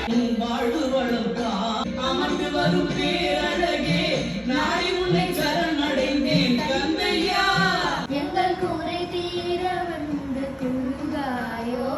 வாழ்வு வளர்க்கா அமர்ந்து வரும் பேரழகே நாடி உன்னை சரணடைந்தேன் கந்தையா எங்கள் கூரை தீர வந்து குருகாயோ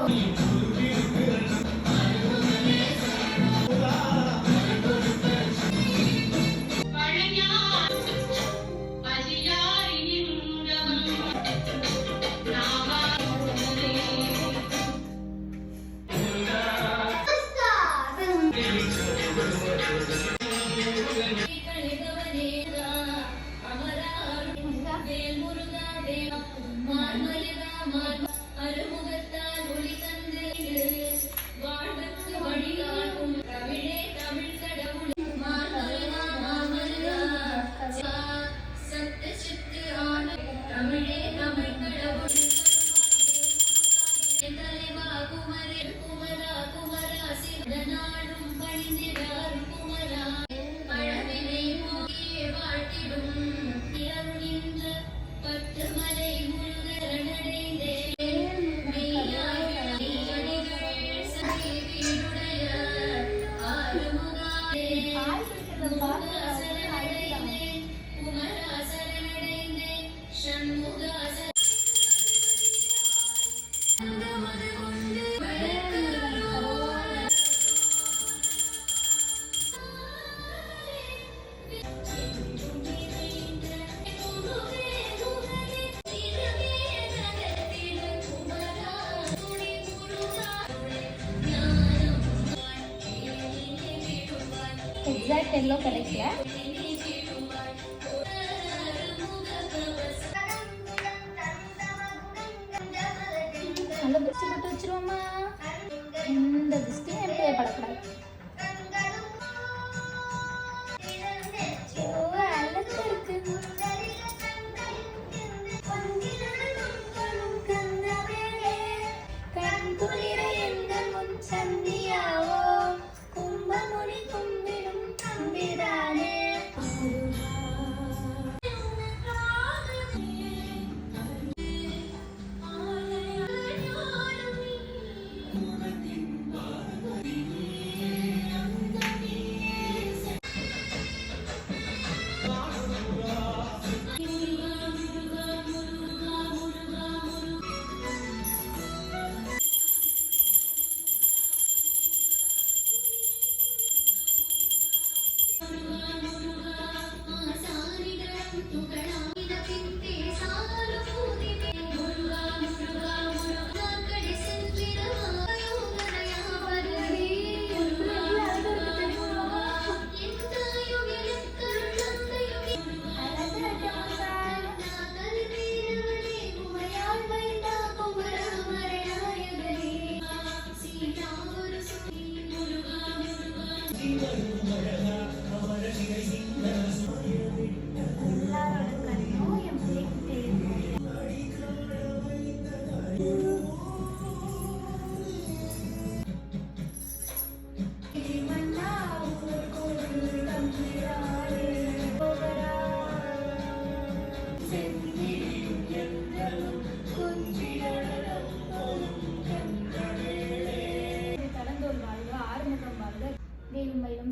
எக்ஸாக்ட் எல்லோ கிடைக்கல. நல்லா பிரிச்சு போட்டு வச்சிருவோமா. இந்த திஸ்டியும் எப்படியே படக்கூடாது.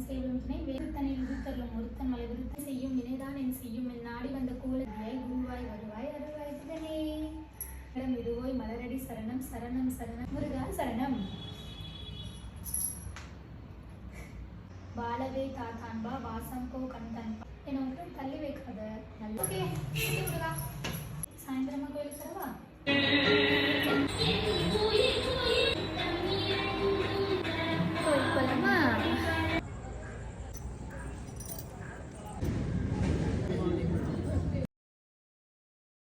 செய்யும் துணை வேறுத்தனை விருத்தல்லும் ஒருத்தன் மலை விருத்த செய்யும் வினைதான் என் செய்யும் என் நாடி வந்த கோலத்தியாய் குருவாய் வருவாய் அருவாய் திகனே இதுவோய் மலரடி சரணம் சரணம் சரணம் முருகா சரணம். பாலவே தாத்தான்பா வாசம் கோ கண்தன்பா என்னை மட்டும் தள்ளி வைக்காத. ஓகே முருகா சாயந்தரமா கோயிலுக்கு தரவா.